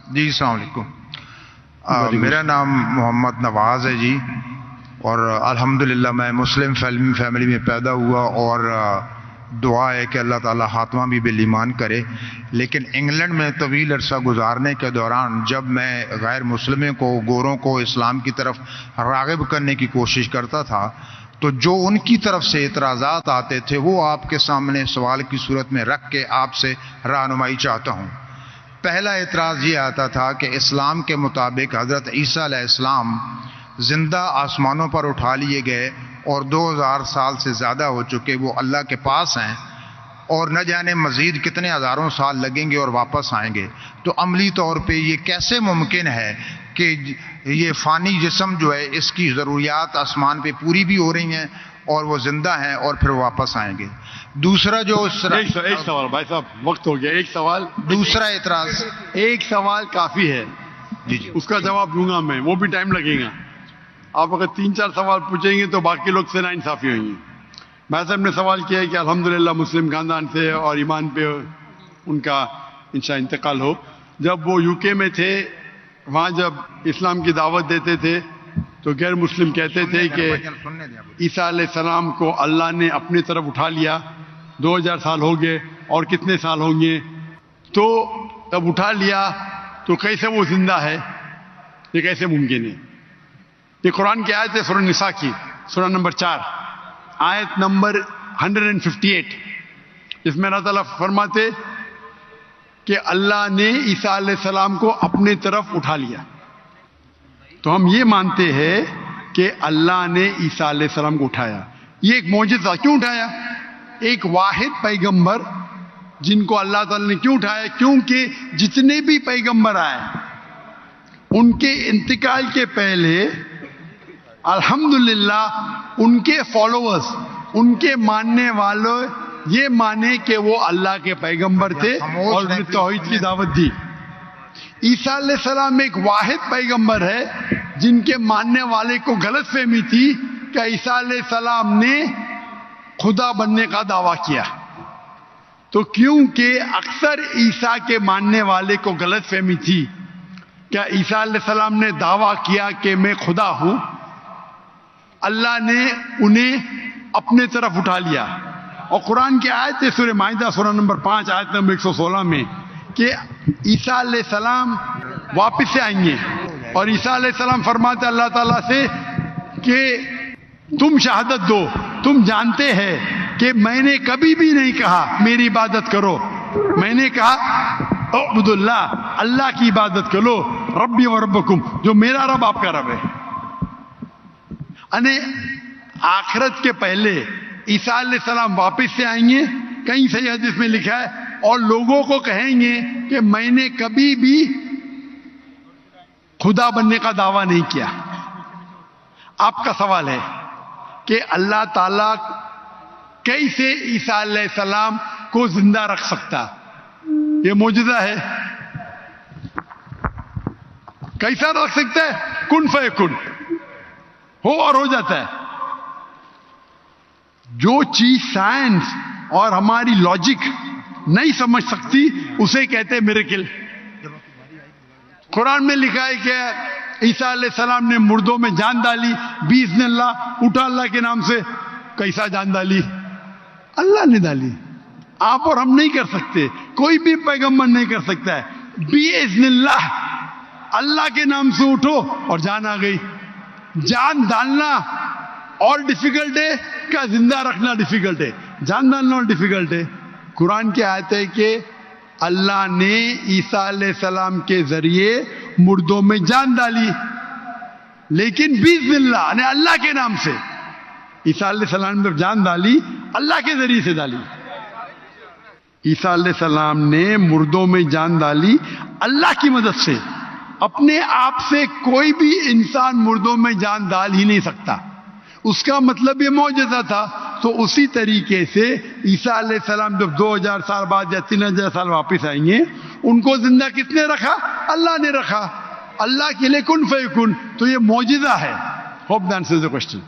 جی السلام علیکم. میرا نام محمد نواز ہے جی, اور الحمدللہ میں مسلم فیملی میں پیدا ہوا, اور دعا ہے کہ اللہ تعالیٰ خاتمہ بھی بالایمان کرے. لیکن انگلینڈ میں طویل عرصہ گزارنے کے دوران جب میں غیر مسلموں کو, گوروں کو اسلام کی طرف راغب کرنے کی کوشش کرتا تھا, تو جو ان کی طرف سے اعتراضات آتے تھے وہ آپ کے سامنے سوال کی صورت میں رکھ کے آپ سے رہنمائی چاہتا ہوں. پہلا اعتراض یہ آتا تھا کہ اسلام کے مطابق حضرت عیسیٰ علیہ السلام زندہ آسمانوں پر اٹھا لیے گئے اور 2000 سال سے زیادہ ہو چکے وہ اللہ کے پاس ہیں, اور نہ جانے مزید کتنے ہزاروں سال لگیں گے اور واپس آئیں گے. تو عملی طور پہ یہ کیسے ممکن ہے کہ یہ فانی جسم جو ہے اس کی ضروریات آسمان پہ پوری بھی ہو رہی ہیں اور وہ زندہ ہیں اور پھر واپس آئیں گے؟ دوسرا جو ایک سوال بھائی صاحب, وقت ہو گیا. ایک سوال, دوسرا اعتراض, ایک سوال کافی ہے, جی جی اس کا جواب دوں گا میں, وہ بھی ٹائم لگے گا. آپ اگر 3-4 سوال پوچھیں گے تو باقی لوگ سے ناانصافی ہوئیں گی. میں صاحب نے سوال کیا ہے کہ الحمدللہ مسلم خاندان سے اور ایمان پہ ان کا انشاءاللہ انتقال ہو. جب وہ UK میں تھے, وہاں جب اسلام کی دعوت دیتے تھے تو غیر مسلم کہتے تھے کہ عیسیٰ علیہ السلام کو اللہ نے اپنی طرف اٹھا لیا, 2000 سال ہو گئے اور کتنے سال ہوں گے, تو جب اٹھا لیا تو کیسے وہ زندہ ہے؟ یہ کیسے ممکن ہے؟ یہ قرآن کی آیت ہے سورہ نساء کی, سورہ نمبر 4 آیت نمبر 158. اس میں اللہ تعالیٰ فرماتے کہ اللہ نے عیسیٰ علیہ السلام کو اپنے طرف اٹھا لیا. تو ہم یہ مانتے ہیں کہ اللہ نے عیسیٰ علیہ السلام کو اٹھایا. یہ ایک معجزہ. کیوں اٹھایا؟ ایک واحد پیغمبر جن کو اللہ تعالیٰ نے کیوں اٹھایا؟ کیونکہ جتنے بھی پیغمبر آئے ان کے انتقال کے پہلے الحمدللہ ان کے فالوورز, ان کے ماننے والوں یہ مانے کہ وہ اللہ کے پیغمبر تھے اور انہیں توحید کی دعوت دی. عیسیٰ علیہ السلام ایک واحد پیغمبر ہے جن کے ماننے والے کو غلط فہمی تھی کہ عیسیٰ علیہ السلام نے خدا بننے کا دعویٰ کیا. تو کیونکہ اکثر عیسیٰ کے ماننے والے کو غلط فہمی تھی کہ عیسیٰ علیہ السلام نے دعویٰ کیا کہ میں خدا ہوں, اللہ نے انہیں اپنے طرف اٹھا لیا. اور قرآن کی آیت ہے سورہ مائدہ سورہ نمبر 5 آیت نمبر 116 میں کہ عیسیٰ علیہ السلام واپس سے آئیں گے, اور عیسیٰ علیہ السلام فرماتے اللہ تعالیٰ سے کہ تم شہادت دو, تم جانتے ہیں کہ میں نے کبھی بھی نہیں کہا میری عبادت کرو, میں نے کہا اعبدوا اللہ, اللہ کی عبادت کرو, ربی و ربکم, جو میرا رب آپ کا رب ہے. یعنی آخرت کے پہلے عیسیٰ علیہ السلام واپس سے آئیں گے, کہیں صحیح حدیث میں لکھا ہے, اور لوگوں کو کہیں گے کہ میں نے کبھی بھی خدا بننے کا دعویٰ نہیں کیا. آپ کا سوال ہے کہ اللہ تعالیٰ کیسے عیسیٰ علیہ السلام کو زندہ رکھ سکتا؟ یہ معجزہ ہے. کیسا رکھ سکتا ہے؟ کن فیکن, ہو اور ہو جاتا ہے. جو چیز سائنس اور ہماری لاجک نہیں سمجھ سکتی اسے کہتے ہیں میریکل. قرآن میں لکھا ہے کہ عیسیٰ علیہ السلام نے مردوں میں جان ڈالی, باذن اللہ, اٹھا اللہ کے نام سے. کیسا جان ڈالی؟ اللہ نے ڈالی, آپ اور ہم نہیں کر سکتے, کوئی بھی پیغمبر نہیں کر سکتا ہے. باذن اللہ, اللہ کے نام سے اٹھو اور جان آ گئی. جان ڈالنا اور ڈیفیکلٹ ہے کیا زندہ رکھنا ڈیفیکلٹ ہے؟ جان ڈالنا اور ڈیفیکلٹ ہے. قرآن کی آیت ہے کہ اللہ نے عیسیٰ علیہ السلام کے ذریعے مردوں میں جان ڈالی, لیکن باذن اللہ یعنی اللہ کے نام سے. عیسیٰ علیہ السلام نے جان ڈالی, اللہ کے ذریعے سے ڈالی. عیسیٰ علیہ السلام نے مردوں میں جان ڈالی اللہ کی مدد سے. اپنے آپ سے کوئی بھی انسان مردوں میں جان ڈال ہی نہیں سکتا. اس کا مطلب یہ معجزہ تھا. تو اسی طریقے سے عیسیٰ علیہ السلام جب 2000 سال بعد یا 3000 سال واپس آئیں گے, ان کو زندہ کس نے رکھا؟ اللہ نے رکھا. اللہ کے لیے کن فیکن, تو یہ معجزہ ہے. Hope the answers the question.